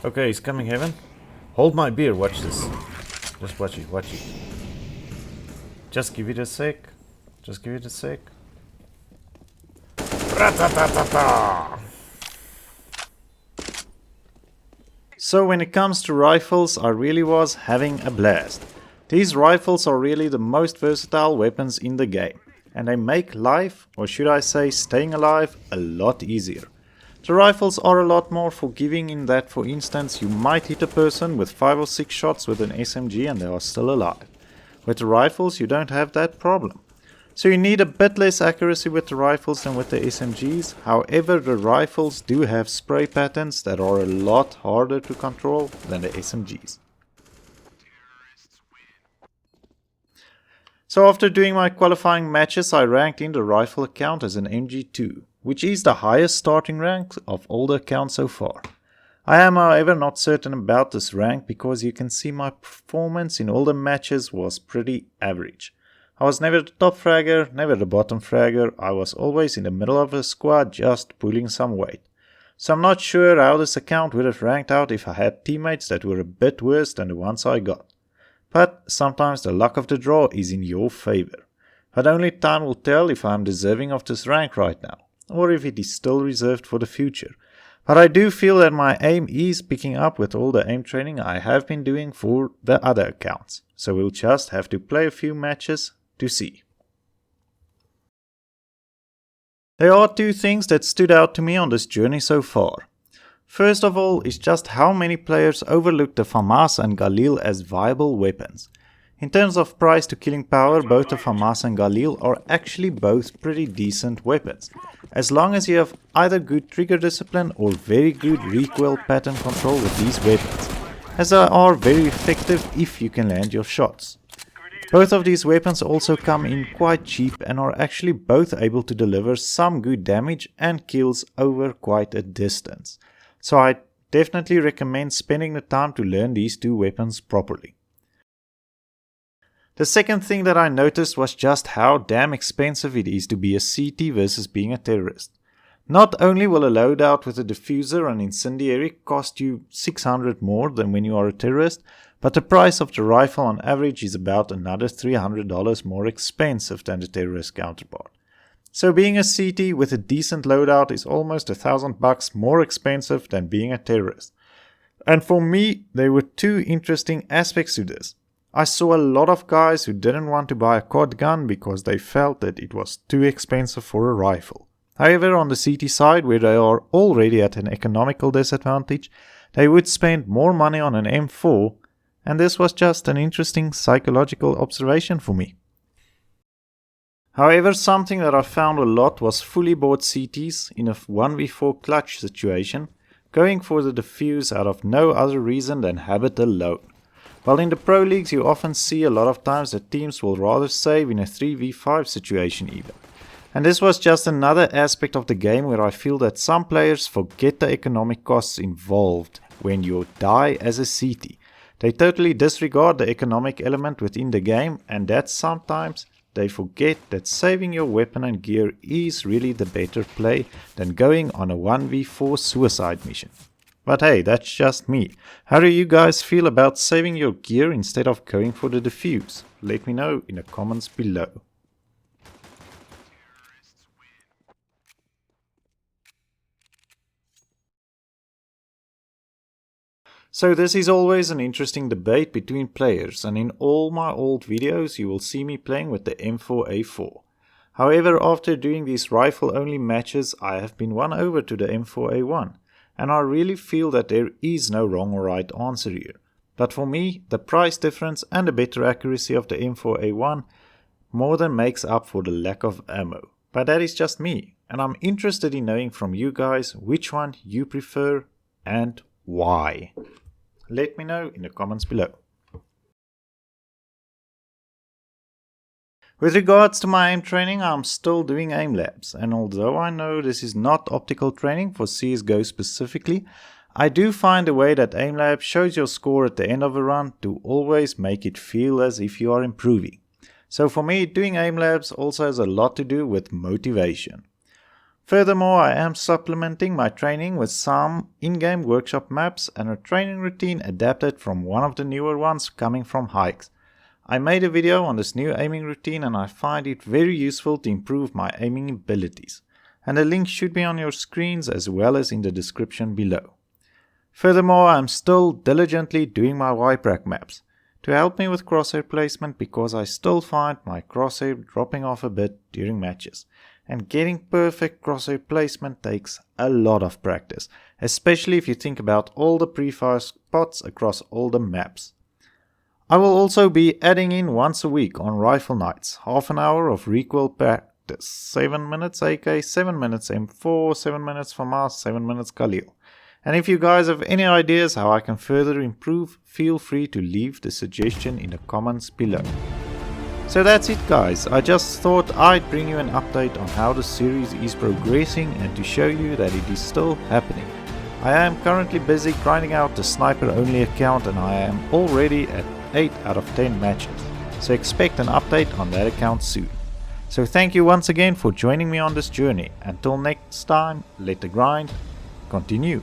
Okay, he's coming, Heaven. Hold my beer, watch this. Just watch it, watch it. Just give it a sec. Just give it a sec. Ra-ta-ta-ta-ta! So when it comes to rifles, I really was having a blast. These rifles are really the most versatile weapons in the game, and they make life, or should I say staying alive, a lot easier. The rifles are a lot more forgiving in that, for instance, you might hit a person with 5 or 6 shots with an SMG and they are still alive. With the rifles you don't have that problem. So you need a bit less accuracy with the rifles than with the SMGs, however the rifles do have spray patterns that are a lot harder to control than the SMGs. So after doing my qualifying matches I ranked in the rifle account as an MG2, which is the highest starting rank of all the accounts so far. I am however not certain about this rank because you can see my performance in all the matches was pretty average. I was never the top fragger, never the bottom fragger, I was always in the middle of a squad just pulling some weight. So I'm not sure how this account would have ranked out if I had teammates that were a bit worse than the ones I got. But sometimes the luck of the draw is in your favor. But only time will tell if I am deserving of this rank right now, or if it is still reserved for the future. But I do feel that my aim is picking up with all the aim training I have been doing for the other accounts. So we'll just have to play a few matches to see. There are two things that stood out to me on this journey so far. First of all is just how many players overlook the FAMAS and Galil as viable weapons. In terms of price to killing power, both the FAMAS and Galil are actually both pretty decent weapons, as long as you have either good trigger discipline or very good recoil pattern control with these weapons, as they are very effective if you can land your shots. Both of these weapons also come in quite cheap and are actually both able to deliver some good damage and kills over quite a distance. So I definitely recommend spending the time to learn these two weapons properly. The second thing that I noticed was just how damn expensive it is to be a CT versus being a terrorist. Not only will a loadout with a diffuser and incendiary cost you 600 more than when you are a terrorist, but the price of the rifle on average is about another $300 more expensive than the terrorist counterpart. So being a CT with a decent loadout is almost $1,000 more expensive than being a terrorist. And for me, there were two interesting aspects to this. I saw a lot of guys who didn't want to buy a quad gun because they felt that it was too expensive for a rifle. However, on the CT side, where they are already at an economical disadvantage, they would spend more money on an M4, and this was just an interesting psychological observation for me. However, something that I found a lot was fully bought CTs in a 1v4 clutch situation, going for the defuse out of no other reason than habit alone. While in the pro leagues you often see a lot of times that teams will rather save in a 3v5 situation even. And this was just another aspect of the game where I feel that some players forget the economic costs involved when you die as a CT. They totally disregard the economic element within the game, and that sometimes they forget that saving your weapon and gear is really the better play than going on a 1v4 suicide mission. But hey, that's just me. How do you guys feel about saving your gear instead of going for the defuse? Let me know in the comments below. So this is always an interesting debate between players, and in all my old videos you will see me playing with the M4A4. However, after doing these rifle only matches I have been won over to the M4A1, and I really feel that there is no wrong or right answer here. But for me, the price difference and the better accuracy of the M4A1 more than makes up for the lack of ammo. But that is just me, and I'm interested in knowing from you guys which one you prefer and why. Let me know in the comments below. With regards to my aim training, I'm still doing aim labs, and although I know this is not optical training for CSGO specifically, I do find a way that aim lab shows your score at the end of a run to always make it feel as if you are improving. So for me, doing aim labs also has a lot to do with motivation. Furthermore, I am supplementing my training with some in-game workshop maps and a training routine adapted from one of the newer ones coming from hikes. I made a video on this new aiming routine and I find it very useful to improve my aiming abilities. And the link should be on your screens as well as in the description below. Furthermore, I am still diligently doing my YPRAC maps to help me with crosshair placement because I still find my crosshair dropping off a bit during matches. And getting perfect crosshair placement takes a lot of practice, especially if you think about all the pre-fire spots across all the maps. I will also be adding in once a week on rifle nights, half an hour of recoil practice, 7 minutes AK, 7 minutes M4, 7 minutes FAMAS, 7 minutes Khalil. And if you guys have any ideas how I can further improve, feel free to leave the suggestion in the comments below. So that's it guys, I just thought I'd bring you an update on how the series is progressing and to show you that it is still happening. I am currently busy grinding out the sniper only account and I am already at 8 out of 10 matches, so expect an update on that account soon. So thank you once again for joining me on this journey. Until next time, let the grind continue.